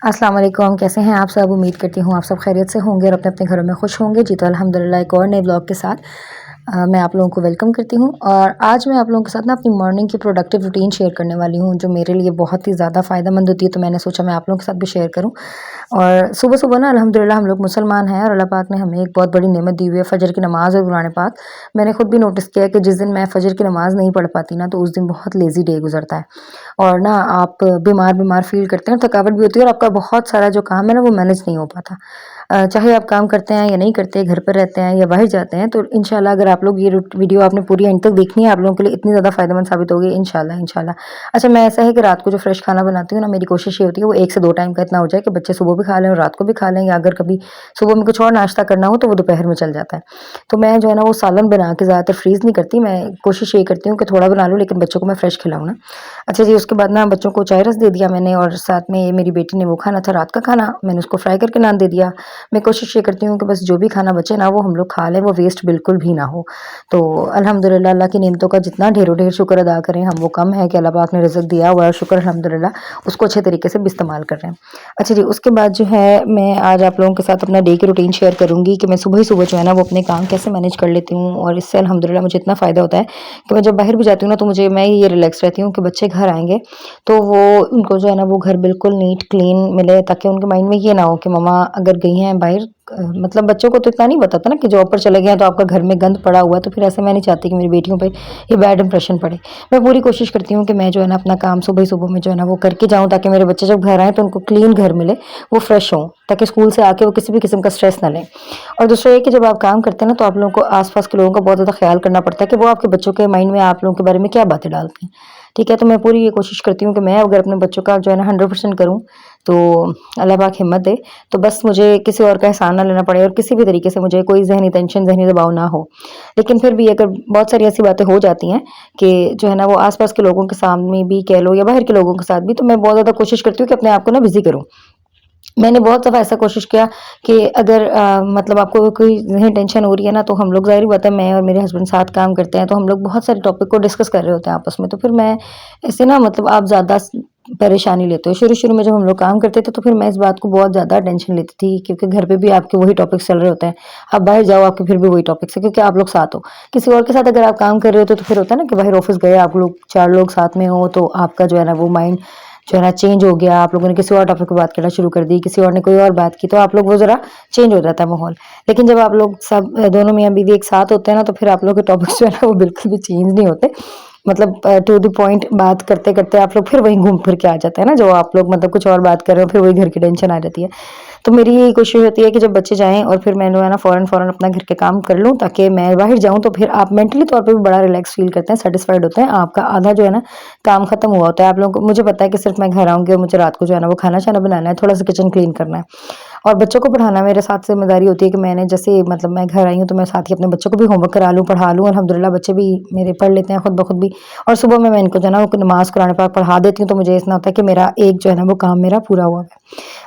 अस्सलाम वालेकुम, कैसे हैं आप सब। उम्मीद करती हूँ आप सब खैरियत से होंगे और अपने अपने घरों में खुश होंगे। जी तो अल्हम्दुलिल्लाह एक और नए ब्लॉग के साथ मैं आप लोगों को वेलकम करती हूँ। और आज मैं आप लोगों के साथ ना अपनी मॉर्निंग की प्रोडक्टिव रूटीन शेयर करने वाली हूँ, जो मेरे लिए बहुत ही ज़्यादा फ़ायदेमंद होती है। तो मैंने सोचा मैं आप लोगों के साथ भी शेयर करूँ। और सुबह-सुबह ना अल्हम्दुलिल्लाह हम लोग मुसलमान हैं और अल्लाह पाक ने हमें एक बहुत बड़ी नेमत दी हुई है, फ़जर की नमाज़ और कुरान पाक। मैंने खुद भी नोटिस किया है कि जिस दिन मैं फ़जर की नमाज़ नहीं पढ़ पाती ना, तो उस दिन बहुत लेज़ी डे गुज़रता है और ना आप बीमार-बीमार फ़ील करते हैं, थकावट भी होती है और आपका बहुत सारा जो काम है ना, वो मैनेज नहीं हो पाता। चाहे आप काम करते हैं या नहीं करते, घर पर रहते हैं या बाहर जाते हैं, तो इंशाल्लाह अगर आप लोग ये वीडियो आपने पूरी एंड तक देखनी है, आप लोगों के लिए इतनी ज़्यादा फ़ायदेमंद साबित होगी इंशाल्लाह इंशाल्लाह। अच्छा, मैं ऐसा है कि रात को जो फ्रेश खाना बनाती हूँ ना, मेरी कोशिश ये होती है वो 1 से 2 टाइम का इतना हो जाए कि बच्चे सुबह भी खा लें और रात को भी खा लें, या अगर कभी सुबह में कुछ और नाश्ता करना हो तो वो दोपहर में चल जाता है। तो मैं जो है ना वो सालन बना के ज़्यादातर फ्रीज़ नहीं करती, मैं कोशिश ये करती हूँ कि थोड़ा बना लूँ लेकिन बच्चों को मैं फ्रेश खिलाऊँ ना। अच्छा जी, उसके बाद ना बच्चों को चाय रस दे दिया मैंने और साथ में मेरी बेटी ने वो खाना था रात का खाना, मैंने उसको फ्राई करके नान दे दिया। मैं कोशिश ये करती हूँ कि बस जो भी खाना बचे ना वो हम लोग खा लें, वो वेस्ट बिल्कुल भी ना हो। तो अल्हम्दुलिल्लाह अल्लाह की नेमतों का जितना ढेरों-ढेर शुक्र अदा करें हम, वो कम है कि अल्लाह पाक ने रिज़्क दिया हुआ है और शुक्र अल्हम्दुलिल्लाह उसको अच्छे तरीके से भी इस्तेमाल कर रहे हैं। अच्छा जी, उसके बाद जो है मैं आज आप लोगों के साथ अपना डे की रूटीन शेयर करूँगी कि मैं सुबह ही सुबह जो है ना वो अपने काम कैसे मैनेज कर लेती हूँ और इससे अल्हम्दुलिल्लाह मुझे इतना फ़ायदा होता है कि मैं जब बाहर भी जाती हूँ ना तो मैं ये रिलैक्स रहती हूँ कि बच्चे घर आएँगे तो वो उनको जो है ना वो घर बिल्कुल नीट क्लीन मिले, ताकि उनके माइंड में ये ना हो कि मम्मा अगर गई हैं बाहर, मतलब बच्चों को तो इतना नहीं बताता ना कि जॉब पर चले गए हैं तो आपका घर में गंद पड़ा हुआ है, तो फिर ऐसे मैं नहीं चाहती कि मेरी बेटियों पे ये बैड इंप्रेशन पड़े। मैं पूरी कोशिश करती हूँ कि मैं जो है ना अपना काम सुबह ही सुबह में जो है ना वो करके जाऊँ, ताकि मेरे बच्चे जब घर आएँ तो उनको क्लीन घर मिले, वो फ्रेश हों, ताकि स्कूल से आके वो किसी भी किस्म का स्ट्रेस ना लें। और दूसरा ये कि जब आप काम करते हैं ना तो आप लोगों को आस-पास के लोगों का बहुत ज़्यादा ख्याल करना पड़ता है कि वो आपके बच्चों के माइंड में आप लोगों के बारे में क्या बातें डालते हैं। ठीक है, तो मैं पूरी ये कोशिश करती हूँ कि मैं अगर अपने बच्चों का जो है ना 100% करूँ, तो अल्लाह पाक हिम्मत दे, तो बस मुझे किसी और का एहसान ना लेना पड़े और किसी भी तरीके से मुझे कोई ज़हनी टेंशन, ज़हनी दबाव ना हो। लेकिन फिर भी अगर बहुत सारी ऐसी बातें हो जाती हैं कि जो है ना वो आस-पास के लोगों के सामने भी कह लो या बाहर के लोगों के साथ भी, तो मैं बहुत ज़्यादा कोशिश करती हूँ कि अपने आप को ना बिज़ी करूँ। मैंने बहुत दफ़ा ऐसा कोशिश किया कि अगर मतलब आपको कोई ज़हनी टेंशन हो रही है ना, तो हम लोग ज़ाहिर-सी बात है मैं और मेरे हस्बैंड साथ काम करते हैं, तो हम लोग बहुत सारे टॉपिक को डिस्कस कर रहे होते हैं आपस में। तो फिर मैं ऐसे ना मतलब आप ज़्यादा परेशानी लेते हो। शुरू-शुरू में जब हम लोग काम करते थे, तो फिर मैं इस बात को बहुत ज़्यादा टेंशन लेती थी, क्योंकि घर पे भी आपके वही टॉपिक्स चल रहे होते हैं। आप बाहर जाओ, आपके फिर भी वही टॉपिक्स हैं, क्योंकि आप लोग साथ हो। किसी और के साथ अगर आप काम कर रहे हो तो फिर होता है ना कि बाहर ऑफ़िस गए आप लोग 4 लोग साथ में हो, तो आपका जो है ना वो माइंड जो है ना चेंज हो गया, आप लोगों ने किसी और टॉपिक पे बात करना शुरू कर दी, किसी और ने कोई और बात की, तो आप लोग वो ज़रा चेंज हो जाता है माहौल। लेकिन जब आप लोग सब दोनों मियाँ-बीवी एक साथ होते हैं ना, तो फिर आप लोगों के टॉपिक्स जो है ना वो बिल्कुल भी चेंज नहीं होते। मतलब टू द पॉइंट बात करते-करते आप लोग फिर वहीं घूम फिर के आ जाते हैं ना, जो आप लोग मतलब कुछ और बात कर रहे हो, फिर वही घर की टेंशन आ जाती है। तो मेरी यही कोशिश होती है कि जब बच्चे जाएँ और फिर मैं जो है ना फ़ौरन-फ़ौरन अपना घर के काम कर लूँ, ताकि मैं बाहर जाऊँ तो फिर आप मेंटली तौर पे भी बड़ा रिलैक्स फ़ील करते हैं, सैटिस्फाइड होते हैं। आपका आधा जो है ना काम खत्म हुआ होता है। आप लोगों को मुझे पता है कि सिर्फ़ मैं घर आऊँगी और मुझे रात को जो है ना वो खाना-शाना बनाना है, थोड़ा-सा किचन क्लीन करना है। और बच्चों को पढ़ाना मेरे साथ ज़िम्मेदारी होती है कि मैंने जैसे मतलब मैं घर आई हूँ तो मैं साथ ही अपने बच्चों को भी होमवर्क करा लूँ, पढ़ा लूँ। अल्हम्दुलिल्लाह बच्चे भी मेरे पढ़ लेते हैं खुद ब खुद भी। और सुबह में मैं इनको जो है ना वो नमाज़ कुरान पाक पढ़ा देती हूँ, तो मुझे इतना होता है कि मेरा एक जो है ना वो काम मेरा पूरा हुआ है।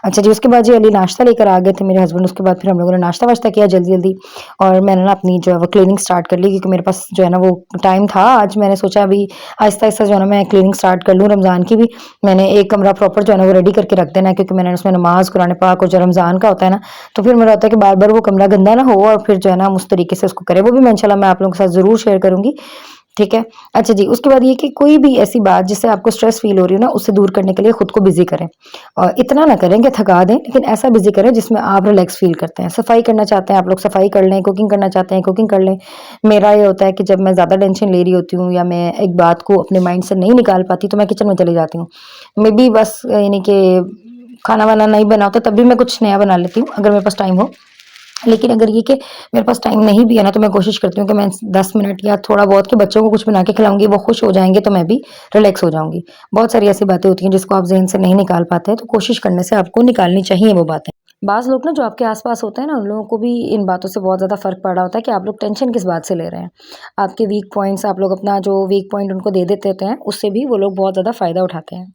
अच्छा जी, उसके बाद जी अली नाश्ता लेकर आ गए थे मेरे हस्बैंड, उसके बाद फिर हम लोगों ने नाश्ता-वाश्ता किया जल्दी-जल्दी और मैंने ना अपनी जो है वो क्लीनिंग स्टार्ट कर ली, क्योंकि मेरे पास जो है ना वो टाइम था। आज मैंने सोचा अभी आहिस्ता-आहिस्ता जो है ना मैं क्लीनिंग स्टार्ट कर लूँ। रमज़ान की भी मैंने एक कमरा प्रॉपर जो है ना वो रेडी करके रख देना है, क्योंकि मैंने उसमें नमाज़, कुरान पाक और जो रमज़ान का होता है ना, तो फिर मेरा होता है कि बार-बार वो कमरा गंदा ना हो और फिर जो है ना हम उस तरीके से उसको करें। वो भी मैं इंशाल्लाह मैं आप लोगों के साथ ज़रूर शेयर करूँगी। ठीक है? अच्छा जी, उसके बाद ये कि कोई भी ऐसी बात जिससे आपको स्ट्रेस फ़ील हो रही हो ना, उससे दूर करने के लिए खुद को बिज़ी करें। और इतना ना करें कि थका दें, लेकिन ऐसा बिज़ी करें जिसमें आप रिलैक्स फ़ील करते हैं। सफाई करना चाहते हैं आप लोग, सफाई कर लें, कुकिंग करना चाहते हैं, कुकिंग कर लें। मेरा ये होता है कि जब मैं ज़्यादा टेंशन ले रही होती हूँ या मैं एक बात को अपने माइंड से नहीं निकाल पाती, तो मैं किचन में चली जाती हूँ। मेबी बस यानी कि खाना-वाना नहीं बना होता, तब भी मैं कुछ नया बना लेती हूँ, अगर मेरे पास टाइम हो। लेकिन अगर ये कि मेरे पास टाइम नहीं भी है ना, तो मैं कोशिश करती हूँ कि मैं 10 मिनट या थोड़ा बहुत कि बच्चों को कुछ बना के खिलाऊँगी, वो खुश हो जाएँगे तो मैं भी रिलैक्स हो जाऊँगी। बहुत सारी ऐसी बातें होती हैं जिसको आप ज़हन से नहीं निकाल पाते हैं, तो कोशिश करने से आपको निकालनी चाहिए वो बातें। बाज़ लोग ना जो आपके आस-पास होते हैं ना, उन लोगों को भी इन बातों से बहुत ज़्यादा फ़र्क पड़ रहा होता है कि आप लोग टेंशन किस बात से ले रहे हैं। आपके वीक पॉइंट्स आप लोग अपना जो वीक पॉइंट उनको दे देते होते हैं, उससे भी वो लोग बहुत ज़्यादा फ़ायदा उठाते हैं।